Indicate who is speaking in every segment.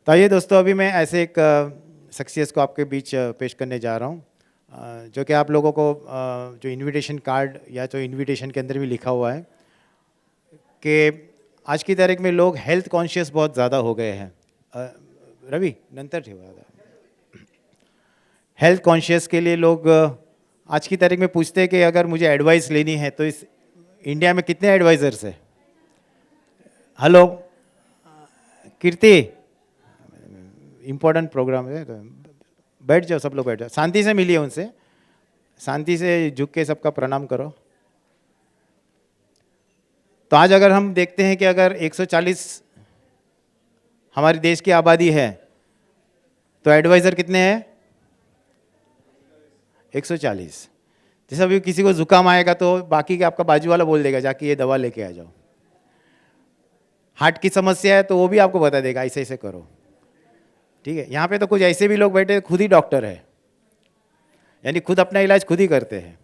Speaker 1: तो आइए दोस्तों, अभी मैं ऐसे एक शख्सियत को आपके बीच पेश करने जा रहा हूँ, जो कि आप लोगों को जो इनविटेशन कार्ड या जो इनविटेशन के अंदर भी लिखा हुआ है कि आज की तारीख में लोग हेल्थ कॉन्शियस बहुत ज़्यादा हो गए हैं। रवि नंतर ठेवा हेल्थ कॉन्शियस के लिए लोग आज की तारीख में पूछते हैं कि अगर मुझे एडवाइस लेनी है तो इस इंडिया में कितने एडवाइज़र्स हैं? हेलो कीर्ति, इम्पोर्टेंट प्रोग्राम है तो बैठ जाओ, सब लोग बैठ जाओ, शांति से मिलिए उनसे, शांति से झुक के सबका प्रणाम करो। तो आज अगर हम देखते हैं कि अगर 140 हमारे देश की आबादी है तो एडवाइज़र कितने हैं? 140। जैसे अभी किसी को जुकाम आएगा तो बाकी के आपका बाजू वाला बोल देगा जाके ये दवा लेके आ जाओ। हार्ट की समस्या है तो वो भी आपको बता देगा ऐसे ऐसे करो। ठीक है, यहाँ पे तो कुछ ऐसे भी लोग बैठे खुद ही डॉक्टर है, यानी खुद अपना इलाज खुद ही करते हैं,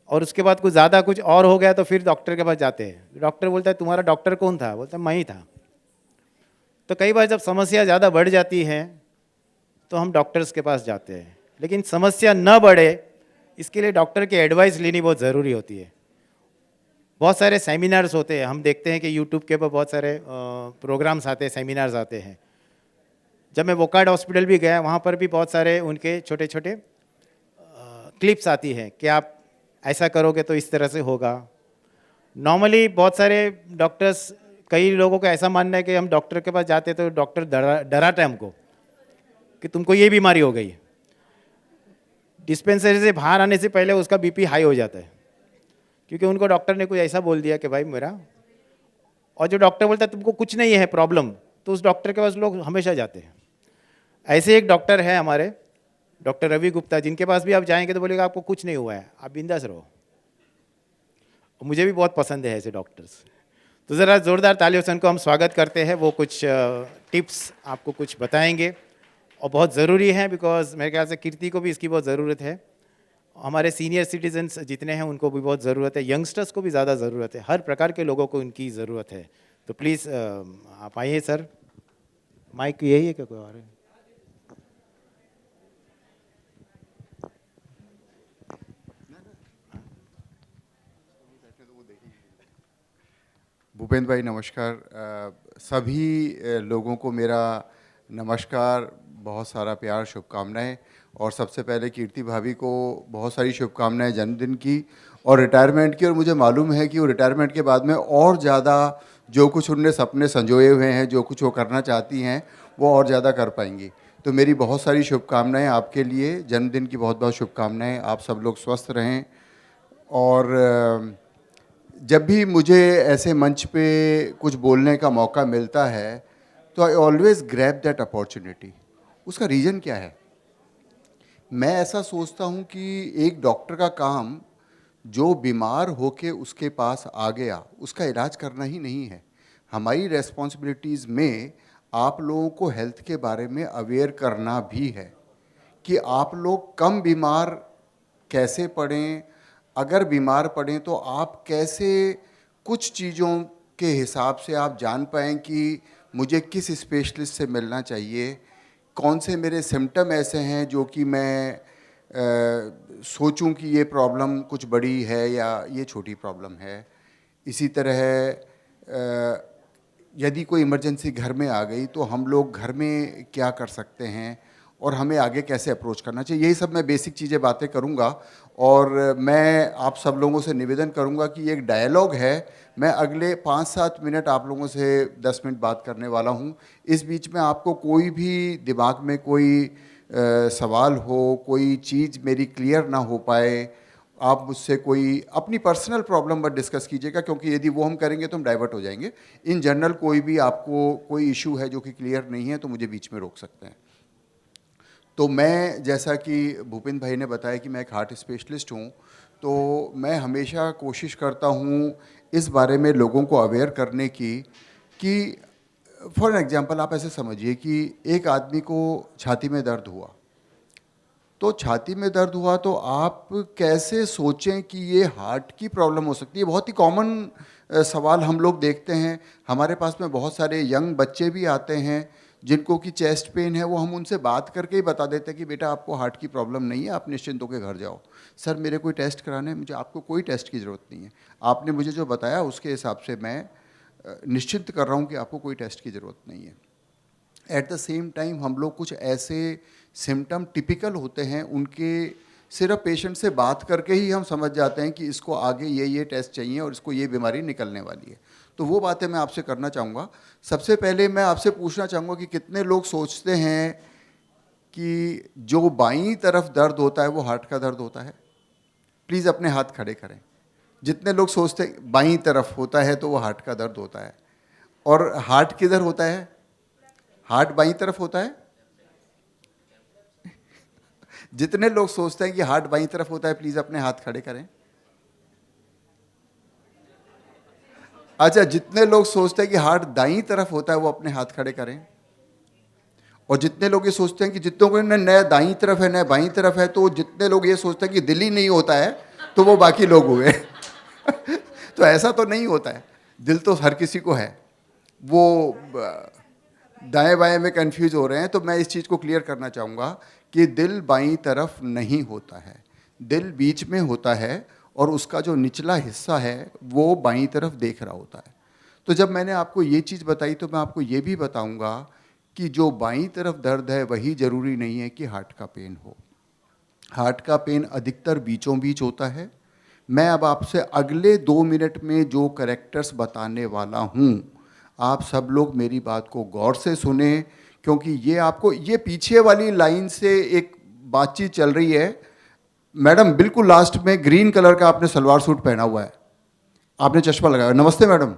Speaker 1: और उसके बाद कुछ ज़्यादा कुछ और हो गया तो फिर डॉक्टर के पास जाते हैं। डॉक्टर बोलता है तुम्हारा डॉक्टर कौन था? बोलता है मैं ही था। तो कई बार जब समस्या ज़्यादा बढ़ जाती है तो हम डॉक्टर्स के पास जाते हैं, लेकिन समस्या न बढ़े इसके लिए डॉक्टर की एडवाइस लेनी बहुत ज़रूरी होती है। बहुत सारे सेमिनार्स होते हैं, हम देखते हैं कि यूट्यूब के ऊपर बहुत सारे प्रोग्राम्स आते हैं, सेमिनार्स आते हैं। जब मैं वोकार्ड हॉस्पिटल भी गया, वहाँ पर भी बहुत सारे उनके छोटे छोटे क्लिप्स आती हैं कि आप ऐसा करोगे तो इस तरह से होगा। नॉर्मली बहुत सारे डॉक्टर्स, कई लोगों का ऐसा मानना है कि हम डॉक्टर के पास जाते तो डॉक्टर डराता है हमको कि तुमको ये बीमारी हो गई। डिस्पेंसरी से बाहर आने से पहले उसका बीपी हाई हो जाता है, क्योंकि उनको डॉक्टर ने कुछ ऐसा बोल दिया कि भाई मेरा, और जो डॉक्टर बोलता है तुमको कुछ नहीं है प्रॉब्लम, तो उस डॉक्टर के पास लोग हमेशा जाते हैं। ऐसे एक डॉक्टर है हमारे, डॉक्टर रवि गुप्ता, जिनके पास भी आप जाएंगे तो बोलेगा आपको कुछ नहीं हुआ है, आप बिंदास रहो। मुझे भी बहुत पसंद है ऐसे डॉक्टर्स। तो ज़रा ज़ोरदार तालियों से उनको हम स्वागत करते हैं। वो कुछ टिप्स आपको कुछ बताएंगे और बहुत ज़रूरी है, बिकॉज मेरे ख्याल से कीर्ति को भी इसकी बहुत ज़रूरत है, हमारे सीनियर सिटीजन्स जितने हैं उनको भी बहुत ज़रूरत है, यंगस्टर्स को भी ज़्यादा ज़रूरत है, हर प्रकार के लोगों को इनकी ज़रूरत है। तो प्लीज़ आप आइए सर। माइक यही है क्या, कोई और है?
Speaker 2: भूपेंद्र भाई नमस्कार। सभी लोगों को मेरा नमस्कार, बहुत सारा प्यार, शुभकामनाएं। और सबसे पहले कीर्ति भाभी को बहुत सारी शुभकामनाएं जन्मदिन की और रिटायरमेंट की। और मुझे मालूम है कि वो रिटायरमेंट के बाद में और ज़्यादा जो कुछ उनने सपने संजोए हुए हैं, जो कुछ वो करना चाहती हैं, वो और ज़्यादा कर पाएंगी। तो मेरी बहुत सारी शुभकामनाएँ आपके लिए, जन्मदिन की बहुत बहुत शुभकामनाएँ। आप सब लोग स्वस्थ रहें। और जब भी मुझे ऐसे मंच पे कुछ बोलने का मौका मिलता है तो I always grab that opportunity. उसका रीज़न क्या है? मैं ऐसा सोचता हूँ कि एक डॉक्टर का काम जो बीमार होके उसके पास आ गया उसका इलाज करना ही नहीं है। हमारी रेस्पॉन्सिबिलिटीज़ में आप लोगों को हेल्थ के बारे में अवेयर करना भी है कि आप लोग कम बीमार कैसे पड़ें, अगर बीमार पड़ें तो आप कैसे कुछ चीज़ों के हिसाब से आप जान पाएँ कि मुझे किस स्पेशलिस्ट से मिलना चाहिए, कौन से मेरे सिम्टम ऐसे हैं जो कि मैं सोचूं कि ये प्रॉब्लम कुछ बड़ी है या ये छोटी प्रॉब्लम है। इसी तरह यदि कोई इमरजेंसी घर में आ गई तो हम लोग घर में क्या कर सकते हैं और हमें आगे कैसे अप्रोच करना चाहिए, यही सब मैं बेसिक चीज़ें बातें करूंगा। और मैं आप सब लोगों से निवेदन करूंगा कि ये एक डायलॉग है। मैं अगले 5-7 मिनट आप लोगों से 10 मिनट बात करने वाला हूं। इस बीच में आपको कोई भी दिमाग में कोई सवाल हो, कोई चीज़ मेरी क्लियर ना हो पाए, आप मुझसे कोई अपनी पर्सनल प्रॉब्लम मत डिस्कस कीजिएगा, क्योंकि यदि वो हम करेंगे तो हम डाइवर्ट हो जाएंगे। इन जनरल कोई भी आपको कोई इशू है जो कि क्लियर नहीं है तो मुझे बीच में रोक सकते हैं। तो मैं, जैसा कि भूपेंद्र भाई ने बताया कि मैं एक हार्ट स्पेशलिस्ट हूँ, तो मैं हमेशा कोशिश करता हूँ इस बारे में लोगों को अवेयर करने की कि फॉर एग्जांपल आप ऐसे समझिए कि एक आदमी को छाती में दर्द हुआ, तो छाती में दर्द हुआ तो आप कैसे सोचें कि ये हार्ट की प्रॉब्लम हो सकती है। बहुत ही कॉमन सवाल हम लोग देखते हैं। हमारे पास में बहुत सारे यंग बच्चे भी आते हैं जिनको कि चेस्ट पेन है वो हम उनसे बात करके ही बता देते हैं कि बेटा आपको हार्ट की प्रॉब्लम नहीं है, आप निश्चिंत होकर घर जाओ। सर मेरे कोई टेस्ट कराने हैं, मुझे आपको कोई टेस्ट की ज़रूरत नहीं है, आपने मुझे जो बताया उसके हिसाब से मैं निश्चिंत कर रहा हूँ कि आपको कोई टेस्ट की ज़रूरत नहीं है। एट द सेम टाइम हम लोग कुछ ऐसे सिम्टम टिपिकल होते हैं उनके सिर्फ पेशेंट से बात करके ही हम समझ जाते हैं कि इसको आगे ये टेस्ट चाहिए और इसको ये बीमारी निकलने वाली है। तो वो बातें मैं आपसे करना चाहूँगा। सबसे पहले मैं आपसे पूछना चाहूँगा कि कितने लोग सोचते हैं कि जो बाईं तरफ दर्द होता है वो हार्ट का दर्द होता है? प्लीज़ अपने हाथ खड़े करें। जितने लोग सोचते बाईं तरफ होता है तो वो हार्ट का दर्द होता है। और हार्ट किधर होता है? हार्ट बाईं तरफ होता है। जितने लोग सोचते हैं कि हार्ट बाईं तरफ होता है प्लीज अपने हाथ खड़े करें। अच्छा, जितने लोग सोचते हैं कि हार्ट दाईं तरफ होता है वो अपने हाथ खड़े करें। और जितने लोग ये सोचते हैं कि जितनों को न दाईं तरफ है न बाईं तरफ है, तो जितने लोग ये सोचते हैं कि दिल ही नहीं होता है तो वो बाकी लोग हुए। तो ऐसा तो नहीं होता है, दिल तो हर किसी को है। वो दाएं बाएं में कंफ्यूज हो रहे हैं, तो मैं इस चीज़ को क्लियर करना चाहूँगा कि दिल बाईं तरफ नहीं होता है, दिल बीच में होता है और उसका जो निचला हिस्सा है वो बाईं तरफ देख रहा होता है। तो जब मैंने आपको ये चीज़ बताई तो मैं आपको ये भी बताऊँगा कि जो बाईं तरफ दर्द है वही ज़रूरी नहीं है कि हार्ट का पेन हो। हार्ट का पेन अधिकतर बीचों बीच होता है। मैं अब आपसे अगले 2 मिनट में जो करेक्टर्स बताने वाला हूँ, आप सब लोग मेरी बात को गौर से सुने, क्योंकि ये आपको ये पीछे वाली लाइन से एक बातचीत चल रही है। मैडम बिल्कुल लास्ट में ग्रीन कलर का आपने सलवार सूट पहना हुआ है, आपने चश्मा लगाया। नमस्ते मैडम,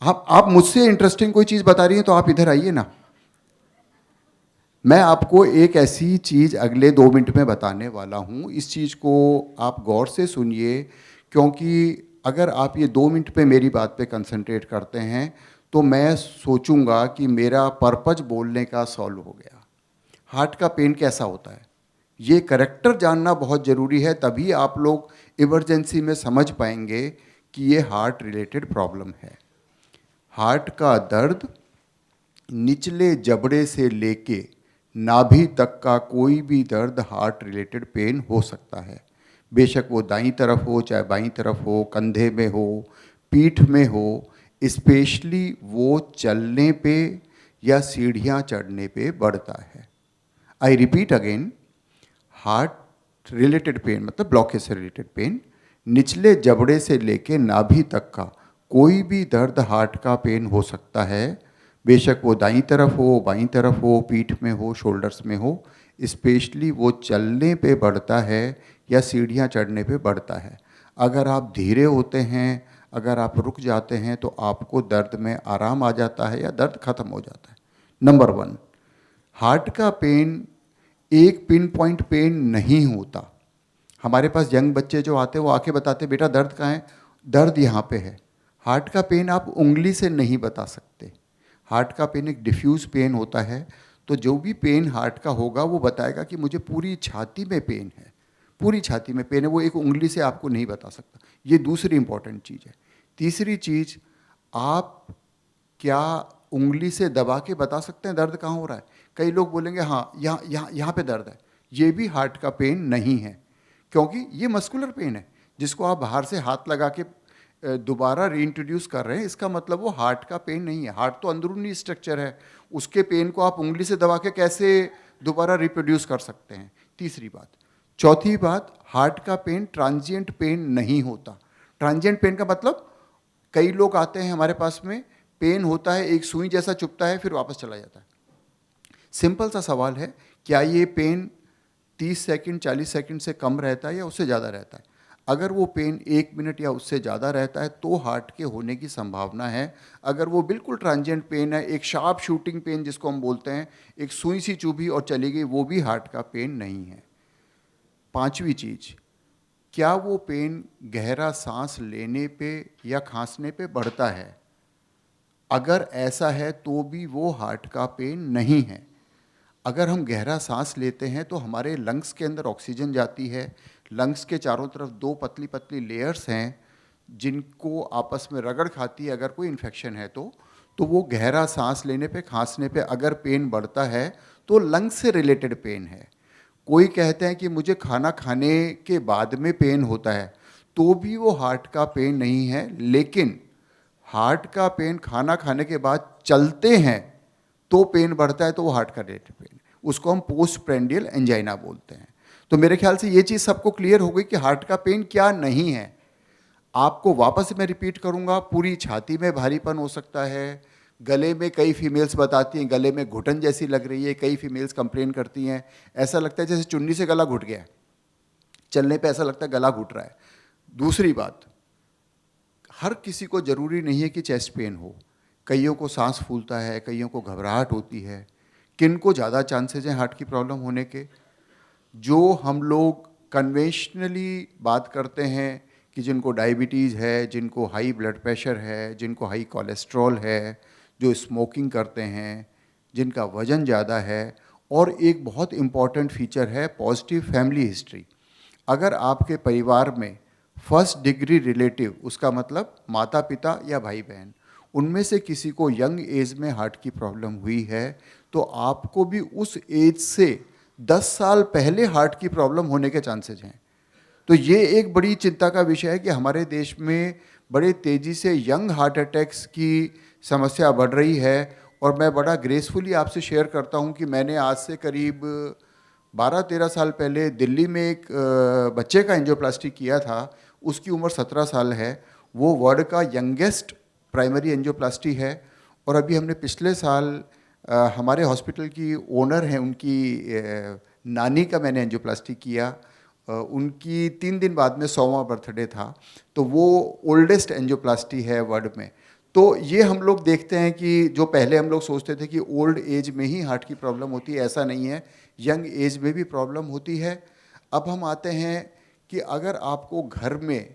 Speaker 2: आप मुझसे इंटरेस्टिंग कोई चीज़ बता रही हैं तो आप इधर आइए ना। मैं आपको एक ऐसी चीज़ अगले 2 मिनट में बताने वाला हूँ, इस चीज़ को आप गौर से सुनिए, क्योंकि अगर आप ये 2 मिनट पे मेरी बात पे कंसंट्रेट करते हैं तो मैं सोचूंगा कि मेरा पर्पज बोलने का सॉल्व हो गया। हार्ट का पेन कैसा होता है ये करेक्टर जानना बहुत ज़रूरी है, तभी आप लोग इमरजेंसी में समझ पाएंगे कि ये हार्ट रिलेटेड प्रॉब्लम है। हार्ट का दर्द निचले जबड़े से लेके नाभि तक का कोई भी दर्द हार्ट रिलेटेड पेन हो सकता है। बेशक वो दाईं तरफ हो चाहे बाईं तरफ हो, कंधे में हो, पीठ में हो, स्पेशली वो चलने पे या सीढ़ियाँ चढ़ने पे बढ़ता है। I repeat again, heart related pen मतलब ब्लॉकेज से रिलेटेड पेन, निचले जबड़े से लेके नाभि तक का कोई भी दर्द हार्ट का पेन हो सकता है। बेशक वो दाईं तरफ हो, बाईं तरफ हो, पीठ में हो, शोल्डर्स में हो, स्पेशली वो चलने पे बढ़ता है या सीढ़ियाँ चढ़ने पे बढ़ता है। अगर आप धीरे होते हैं, अगर आप रुक जाते हैं तो आपको दर्द में आराम आ जाता है या दर्द खत्म हो जाता है। नंबर 1, हार्ट का पेन एक पिन पॉइंट पेन नहीं होता। हमारे पास यंग बच्चे जो आते हैं वो आके बताते बेटा दर्द कहाँ है, दर्द यहाँ पे है। हार्ट का पेन आप उंगली से नहीं बता सकते। हार्ट का पेन एक डिफ्यूज पेन होता है, तो जो भी पेन हार्ट का होगा वो बताएगा कि मुझे पूरी छाती में पेन है, पूरी छाती में पेन है, वो एक उंगली से आपको नहीं बता सकता। ये दूसरी इंपॉर्टेंट चीज़ है। तीसरी चीज़, आप क्या उंगली से दबा के बता सकते हैं दर्द कहाँ हो रहा है? कई लोग बोलेंगे हाँ यहाँ पे दर्द है, ये भी हार्ट का पेन नहीं है, क्योंकि ये मस्कुलर पेन है जिसको आप बाहर से हाथ लगा के दोबारा रीइंट्रोड्यूस कर रहे हैं। इसका मतलब वो हार्ट का पेन नहीं है। हार्ट तो अंदरूनी स्ट्रक्चर है, उसके पेन को आप उंगली से दबा के कैसे दोबारा रिप्रोड्यूस कर सकते हैं? तीसरी बात। चौथी बात, हार्ट का पेन ट्रांजिएंट पेन नहीं होता। ट्रांजिएंट पेन का मतलब, कई लोग आते हैं हमारे पास में, पेन होता है, एक सुई जैसा चुभता है, फिर वापस चला जाता है। सिंपल सा सवाल है, क्या ये पेन 30 सेकंड 40 सेकंड से कम रहता है या उससे ज़्यादा रहता है? अगर वो पेन 1 मिनट या उससे ज़्यादा रहता है तो हार्ट के होने की संभावना है। अगर वो बिल्कुल ट्रांजिएंट पेन है, एक शार्प शूटिंग पेन जिसको हम बोलते हैं, एक सुई सी चुभी और चली गई, वो भी हार्ट का पेन नहीं है। पांचवी चीज़, क्या वो पेन गहरा सांस लेने पे या खांसने पे बढ़ता है? अगर ऐसा है तो भी वो हार्ट का पेन नहीं है। अगर हम गहरा सांस लेते हैं तो हमारे लंग्स के अंदर ऑक्सीजन जाती है, लंग्स के चारों तरफ 2 पतली पतली लेयर्स हैं जिनको आपस में रगड़ खाती है अगर कोई इन्फेक्शन है तो तो वो गहरा सांस लेने पे, खांसने पे अगर पेन बढ़ता है तो लंग से रिलेटेड पेन है। कोई कहते हैं कि मुझे खाना खाने के बाद में पेन होता है, तो भी वो हार्ट का पेन नहीं है। लेकिन हार्ट का पेन खाना खाने के बाद चलते हैं तो पेन बढ़ता है, तो वो हार्ट का रिलेटेड पेन है, उसको हम पोस्ट प्रेंडियल एंजाइना बोलते हैं। तो मेरे ख्याल से ये चीज़ सबको क्लियर हो गई कि हार्ट का पेन क्या नहीं है। आपको वापस मैं रिपीट करूंगा, पूरी छाती में भारीपन हो सकता है, गले में, कई फीमेल्स बताती हैं गले में घुटन जैसी लग रही है, कई फीमेल्स कंप्लेन करती हैं ऐसा लगता है जैसे चुन्नी से गला घुट गया है, चलने पे ऐसा लगता है गला घुट रहा है। दूसरी बात, हर किसी को ज़रूरी नहीं है कि चेस्ट पेन हो, कईयों को सांस फूलता है, कईयों को घबराहट होती है। किन को ज़्यादा चांसेस हैं हार्ट की प्रॉब्लम होने के? जो हम लोग कन्वेंशनली बात करते हैं कि जिनको डायबिटीज़ है, जिनको हाई ब्लड प्रेशर है, जिनको हाई कोलेस्ट्रॉल है, जो स्मोकिंग करते हैं, जिनका वज़न ज़्यादा है, और एक बहुत इम्पॉर्टेंट फीचर है पॉजिटिव फैमिली हिस्ट्री। अगर आपके परिवार में फर्स्ट डिग्री रिलेटिव, उसका मतलब माता पिता या भाई बहन, उनमें से किसी को यंग एज में हार्ट की प्रॉब्लम हुई है, तो आपको भी उस एज से 10 साल पहले हार्ट की प्रॉब्लम होने के चांसेस हैं। तो ये एक बड़ी चिंता का विषय है कि हमारे देश में बड़े तेज़ी से यंग हार्ट अटैक्स की समस्या बढ़ रही है। और मैं बड़ा ग्रेसफुली आपसे शेयर करता हूँ कि मैंने आज से करीब 12-13 साल पहले दिल्ली में एक बच्चे का एंजियोप्लास्टी किया था। उसकी उम्र 17 साल है, वो वर्ल्ड का यंगेस्ट प्राइमरी एंजियोप्लास्टी है। और अभी हमने पिछले साल हमारे हॉस्पिटल की ओनर हैं, उनकी नानी का मैंने एंजियोप्लास्टी किया। उनकी 3 दिन बाद में 100वां बर्थडे था, तो वो ओल्डेस्ट एंजियोप्लास्टी है वर्ल्ड में। तो ये हम लोग देखते हैं कि जो पहले हम लोग सोचते थे कि ओल्ड एज में ही हार्ट की प्रॉब्लम होती है, ऐसा नहीं है, यंग एज में भी प्रॉब्लम होती है। अब हम आते हैं कि अगर आपको घर में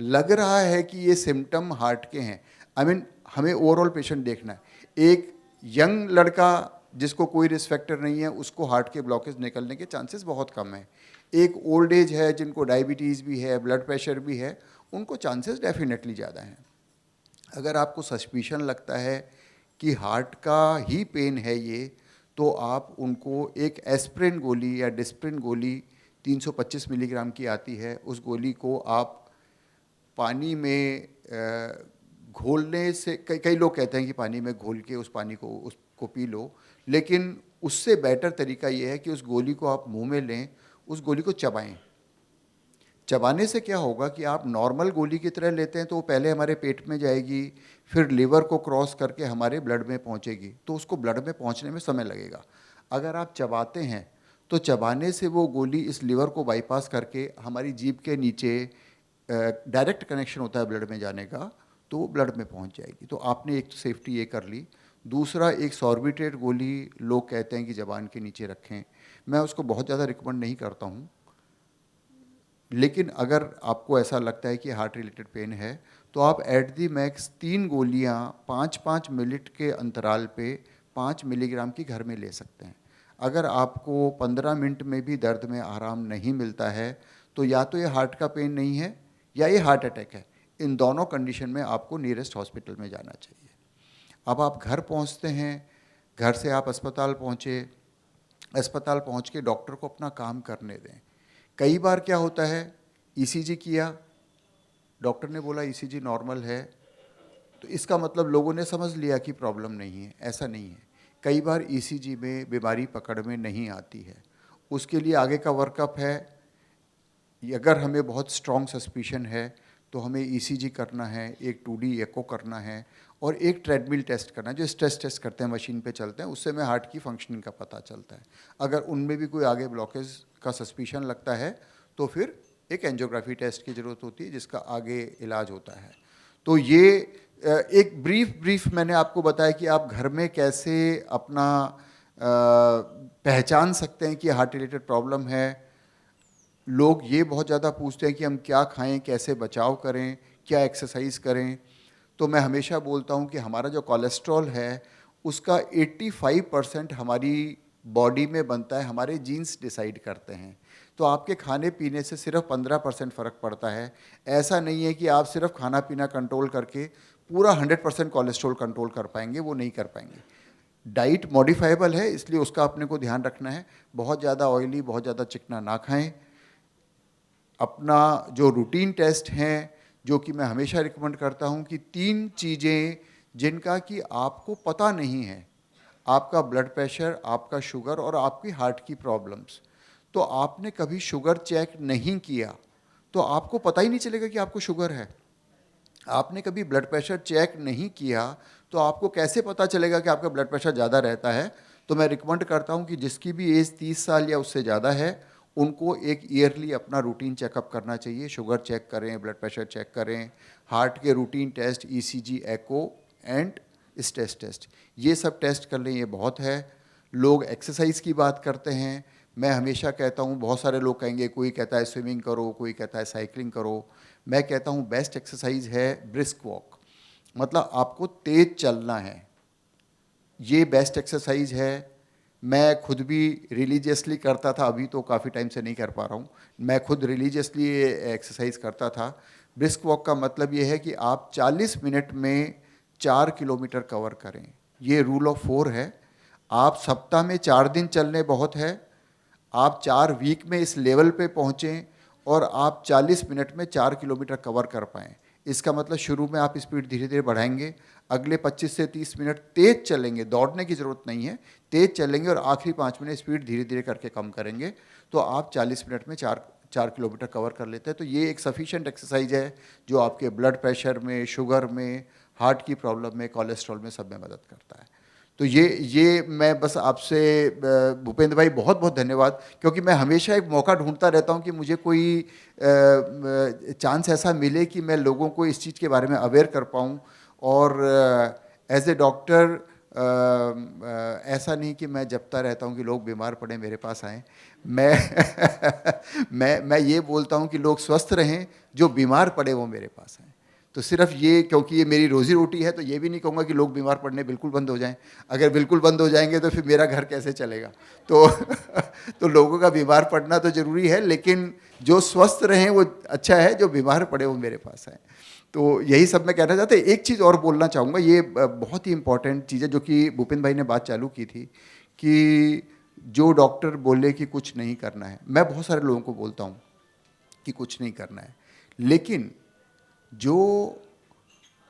Speaker 2: लग रहा है कि ये सिम्टम हार्ट के हैं, हमें ओवरऑल पेशेंट देखना है। एक यंग लड़का जिसको कोई रिस्क फैक्टर नहीं है, उसको हार्ट के ब्लॉकेज निकलने के चांसेस बहुत कम हैं। एक ओल्ड एज है, जिनको डायबिटीज़ भी है, ब्लड प्रेशर भी है, उनको चांसेस डेफिनेटली ज़्यादा हैं। अगर आपको सस्पिशन लगता है कि हार्ट का ही पेन है ये, तो आप उनको एक एस्प्रिन गोली या डिस्प्रिन गोली 325 मिलीग्राम की आती है, उस गोली को आप पानी में घोलने से, कई लोग कहते हैं कि पानी में घोल के उस पानी को उसको पी लो, लेकिन उससे बेटर तरीका ये है कि उस गोली को आप मुंह में लें, उस गोली को चबाएं। चबाने से क्या होगा कि आप नॉर्मल गोली की तरह लेते हैं तो वो पहले हमारे पेट में जाएगी, फिर लिवर को क्रॉस करके हमारे ब्लड में पहुंचेगी, तो उसको ब्लड में पहुंचने में समय लगेगा। अगर आप चबाते हैं तो चबाने से वो गोली इस लिवर को बाईपास करके हमारी जीभ के नीचे डायरेक्ट कनेक्शन होता है ब्लड में जाने का, तो वो ब्लड में पहुंच जाएगी। तो आपने एक तो सेफ्टी ये कर ली। दूसरा, एक सॉर्बिट्रेट गोली लोग कहते हैं कि ज़बान के नीचे रखें, मैं उसको बहुत ज़्यादा रिकमेंड नहीं करता हूँ। लेकिन अगर आपको ऐसा लगता है कि हार्ट रिलेटेड पेन है, तो आप एट दी मैक्स 3 गोलियाँ 5-5 मिनट के अंतराल पे 5 मिलीग्राम की घर में ले सकते हैं। अगर आपको 15 मिनट में भी दर्द में आराम नहीं मिलता है, तो या तो ये हार्ट का पेन नहीं है या ये हार्ट अटैक है। इन दोनों कंडीशन में आपको नियरेस्ट हॉस्पिटल में जाना चाहिए। अब आप घर पहुंचते हैं, घर से आप अस्पताल पहुंचे, अस्पताल पहुंच के डॉक्टर को अपना काम करने दें। कई बार क्या होता है, ईसीजी किया, डॉक्टर ने बोला ईसीजी नॉर्मल है, तो इसका मतलब लोगों ने समझ लिया कि प्रॉब्लम नहीं है। ऐसा नहीं है। कई बार ईसीजी में बीमारी पकड़ में नहीं आती है, उसके लिए आगे का वर्कअप है। अगर हमें बहुत स्ट्रॉन्ग सस्पिशन है तो हमें ईसीजी करना है, एक 2D एको करना है, और एक ट्रेडमिल टेस्ट करना है, जो स्ट्रेस टेस्ट करते हैं, मशीन पे चलते हैं, उससे हमें हार्ट की फंक्शनिंग का पता चलता है। अगर उनमें भी कोई आगे ब्लॉकेज का सस्पिशन लगता है तो फिर एक एंजियोग्राफी टेस्ट की ज़रूरत होती है, जिसका आगे इलाज होता है। तो ये एक ब्रीफ मैंने आपको बताया कि आप घर में कैसे अपना पहचान सकते हैं कि हार्ट रिलेटेड प्रॉब्लम है। लोग ये बहुत ज़्यादा पूछते हैं कि हम क्या खाएं, कैसे बचाव करें, क्या एक्सरसाइज करें। तो मैं हमेशा बोलता हूं कि हमारा जो कोलेस्ट्रॉल है उसका 85% हमारी बॉडी में बनता है, हमारे जीन्स डिसाइड करते हैं। तो आपके खाने पीने से सिर्फ 15% फ़र्क पड़ता है। ऐसा नहीं है कि आप सिर्फ खाना पीना कंट्रोल करके पूरा 100% कोलेस्ट्रॉल कंट्रोल कर पाएंगे, वो नहीं कर पाएंगे। डाइट मॉडिफाइबल है, इसलिए उसका अपने को ध्यान रखना है। बहुत ज़्यादा ऑयली, बहुत ज़्यादा चिकना ना खाएं। अपना जो रूटीन टेस्ट हैं, जो कि मैं हमेशा रिकमेंड करता हूं कि 3 चीज़ें जिनका कि आपको पता नहीं है, आपका ब्लड प्रेशर, आपका शुगर और आपकी हार्ट की प्रॉब्लम्स। तो आपने कभी शुगर चेक नहीं किया तो आपको पता ही नहीं चलेगा कि आपको शुगर है। आपने कभी ब्लड प्रेशर चेक नहीं किया तो आपको कैसे पता चलेगा कि आपका ब्लड प्रेशर ज़्यादा रहता है। तो मैं रिकमेंड करता हूं कि जिसकी भी एज 30 साल या उससे ज़्यादा है, उनको एक ईयरली अपना रूटीन चेकअप करना चाहिए। शुगर चेक करें, ब्लड प्रेशर चेक करें, हार्ट के routine test, ECG, echo and stress test, ये सब टेस्ट कर लें, ये बहुत है। लोग एक्सरसाइज की बात करते हैं, मैं हमेशा कहता हूँ, बहुत सारे लोग कहेंगे, कोई कहता है स्विमिंग करो, कोई कहता है साइकिलिंग करो। मैं कहता हूँ बेस्ट एक्सरसाइज है ब्रिस्क वॉक, मतलब आपको तेज चलना है, ये बेस्ट एक्सरसाइज है। मैं खुद भी रिलीजियसली करता था, अभी तो काफ़ी टाइम से नहीं कर पा रहा हूँ। मैं खुद रिलीजियसली एक्सरसाइज करता था। ब्रिस्क वॉक का मतलब ये है कि आप 40 मिनट में 4 किलोमीटर कवर करें, ये रूल ऑफ 4 है। आप सप्ताह में 4 दिन चलने बहुत है, आप 4 वीक में इस लेवल पे पहुँचें और आप 40 मिनट में 4 किलोमीटर कवर कर पाएँ। इसका मतलब शुरू में आप स्पीड धीरे धीरे बढ़ाएंगे, अगले 25 से 30 मिनट तेज चलेंगे, दौड़ने की ज़रूरत नहीं है, तेज चलेंगे और आखिरी 5 मिनट स्पीड धीरे धीरे करके कम करेंगे, तो आप 40 मिनट में 4 किलोमीटर कवर कर लेते हैं। तो ये एक सफिशिएंट एक्सरसाइज है जो आपके ब्लड प्रेशर में, शुगर में, हार्ट की प्रॉब्लम में, कोलेस्ट्रॉल में, सब में मदद करता है। तो ये मैं बस आपसे, भूपेंद्र भाई बहुत बहुत धन्यवाद, क्योंकि मैं हमेशा एक मौका ढूंढता रहता हूं कि मुझे कोई चांस ऐसा मिले कि मैं लोगों को इस चीज़ के बारे में अवेयर कर पाऊं। और एज ए डॉक्टर ऐसा नहीं कि मैं जपता रहता हूं कि लोग बीमार पड़े मेरे पास आएँ। मैं मैं ये बोलता हूं कि लोग स्वस्थ रहें, जो बीमार पड़े वो मेरे पास आएँ। तो सिर्फ ये, क्योंकि ये मेरी रोजी रोटी है, तो ये भी नहीं कहूँगा कि लोग बीमार पड़ने बिल्कुल बंद हो जाएं। अगर बिल्कुल बंद हो जाएंगे तो फिर मेरा घर कैसे चलेगा। तो तो लोगों का बीमार पड़ना तो ज़रूरी है, लेकिन जो स्वस्थ रहें वो अच्छा है, जो बीमार पड़े वो मेरे पास आए। तो यही सब मैं कहना चाहता। एक चीज़ और बोलना चाहूँगा, ये बहुत ही इंपॉर्टेंट चीज़ है, जो कि भूपेंद्र भाई ने बात चालू की थी कि जो डॉक्टर बोले कि कुछ नहीं करना है, मैं बहुत सारे लोगों को बोलता हूँ कि कुछ नहीं करना है, लेकिन जो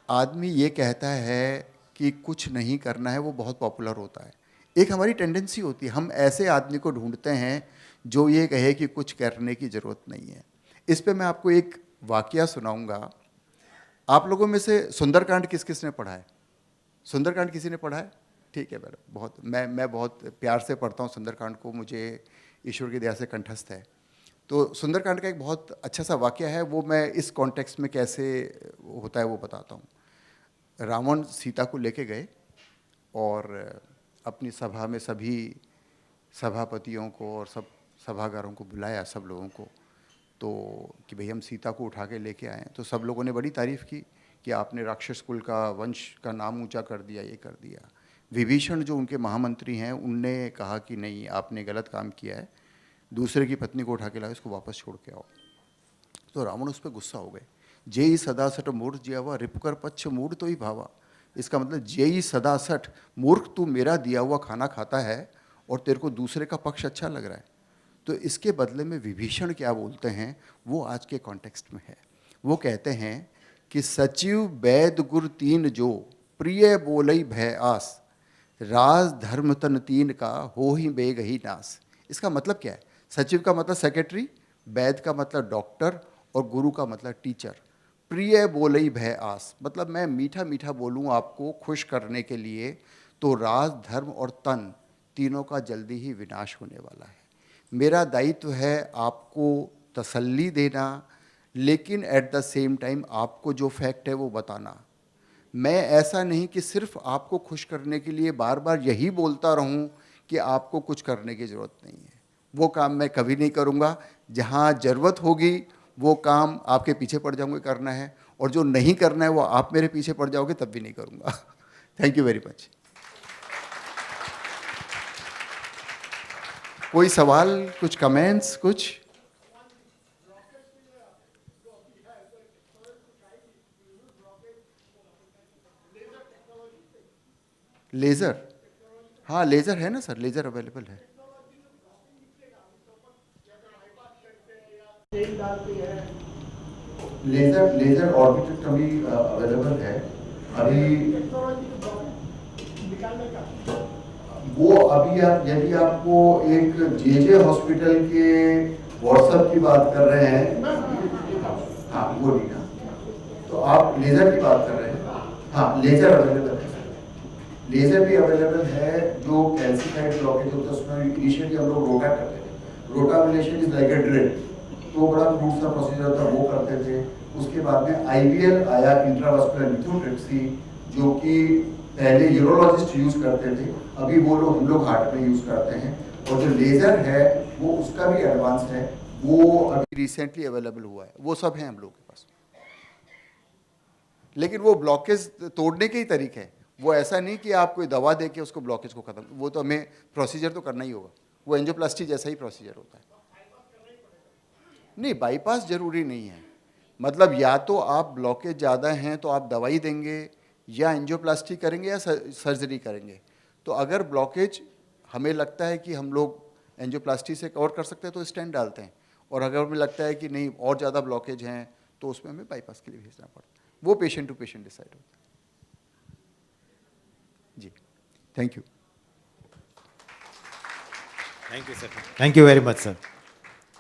Speaker 2: आदमी ये कहता है कि कुछ नहीं करना है, वो बहुत पॉपुलर होता है। एक हमारी टेंडेंसी होती है, हम ऐसे आदमी को ढूंढते हैं जो ये कहे कि कुछ करने की ज़रूरत नहीं है। इस पे मैं आपको एक वाकया सुनाऊंगा। आप लोगों में से सुंदरकांड किस किस ने पढ़ा है? सुंदरकांड किसी ने पढ़ा है? ठीक है मैडम, बहुत मैं बहुत प्यार से पढ़ता हूँ सुंदरकांड को, मुझे ईश्वर की दया से कंठस्थ है। तो सुंदरकांड का एक बहुत अच्छा सा वाकया है, वो मैं इस कॉन्टेक्स्ट में कैसे होता है वो बताता हूँ। रावण सीता को लेके गए और अपनी सभा में सभी सभापतियों को और सब सभागारों को बुलाया, सब लोगों को, तो कि भाई हम सीता को उठा के लेके आए। तो सब लोगों ने बड़ी तारीफ़ की कि आपने राक्षस कुल का, वंश का नाम ऊंचा कर दिया, ये कर दिया। विभीषण जो उनके महामंत्री हैं, उनने कहा कि नहीं, आपने गलत काम किया है, दूसरे की पत्नी को उठा के लाओ, इसको वापस छोड़ के आओ। तो रावण उस पर गुस्सा हो गए। जेई सदासठ मूर्ख जियावा, रिपकर पच्छ मूढ़ तो ही भावा। इसका मतलब जेई सदासठ, मूर्ख तू मेरा दिया हुआ खाना खाता है और तेरे को दूसरे का पक्ष अच्छा लग रहा है। तो इसके बदले में विभीषण क्या बोलते हैं, वो आज के कॉन्टेक्स्ट में है। वो कहते हैं कि सचिव वैद गुर तीन जो, प्रिय बोलई भय आस, राज धर्म तन तीन का हो ही बेग ही नास। इसका मतलब क्या है? सचिव का मतलब सेक्रेटरी, वैद का मतलब डॉक्टर और गुरु का मतलब टीचर। प्रिय बोलई भय आस, मतलब मैं मीठा मीठा बोलूँ आपको खुश करने के लिए, तो राज धर्म और तन तीनों का जल्दी ही विनाश होने वाला है। मेरा दायित्व है आपको तसल्ली देना, लेकिन एट द सेम टाइम आपको जो फैक्ट है वो बताना। मैं ऐसा नहीं कि सिर्फ आपको खुश करने के लिए बार बार यही बोलता रहूं कि आपको कुछ करने की ज़रूरत नहीं है। वो काम मैं कभी नहीं करूंगा। जहां ज़रूरत होगी वो काम आपके पीछे पड़ जाऊंगे करना है, और जो नहीं करना है वो आप मेरे पीछे पड़ जाओगे तब भी नहीं करूंगा। Thank you very much. कोई सवाल, कुछ कमेंट्स, कुछ? लेज़र, हाँ लेज़र है ना सर, लेज़र अवेलेबल है। लेज़र लेज़र ऑर्बिटोटमी अवेलेबल है अभी। वो अभी आप, यदि आपको एक जेजे हॉस्पिटल के व्हाट्सएप की बात कर रहे हैं, हाँ वो नहीं ना, तो आप लेज़र की बात कर रहे हैं, हाँ लेज़र अवेलेबल है, लेज़र भी अवेलेबल है। जो कैल्सिफाइड ब्लॉकेज होता है उसमें इनिशियली हम लोग रोटा करते थे, रोटाविलेशन इज लाइक ए ड्रिल, तो बड़ा क्रूड सा प्रोसीजर होता है, वो करते थे। उसके बाद में आईवीएल आया, इंट्रावास्कुलर लिथोट्रिप्सी, जो कि पहले यूरोलॉजिस्ट यूज करते थे, अभी वो लोग हम लोग हार्ट में यूज करते हैं। और जो लेज़र है वो उसका भी एडवांस है, वो अभी रिसेंटली अवेलेबल हुआ है, वो सब है हम लोग के पास। लेकिन वो ब्लॉकेज तोड़ने के ही तरीके हैं, वो ऐसा नहीं कि आप कोई दवा दे के उसको ब्लॉकेज को खत्म, वो तो हमें प्रोसीजर तो करना ही होगा, वो एंजियोप्लास्टी जैसा ही प्रोसीजर होता है। नहीं, बाईपास जरूरी नहीं है, मतलब या तो आप ब्लॉकेज ज़्यादा हैं तो आप दवाई देंगे, या एंजियोप्लास्टी करेंगे, या सर्जरी करेंगे। तो अगर ब्लॉकेज हमें लगता है कि हम लोग एंजियोप्लास्टी से कवर कर सकते हैं तो स्टेंट डालते हैं, और अगर हमें लगता है कि नहीं और ज़्यादा ब्लॉकेज हैं तो उसमें हमें बाईपास के लिए भेजना पड़ता है। वो पेशेंट टू पेशेंट डिसाइड होता है। जी, thank you.
Speaker 1: Thank you sir, thank you very much sir.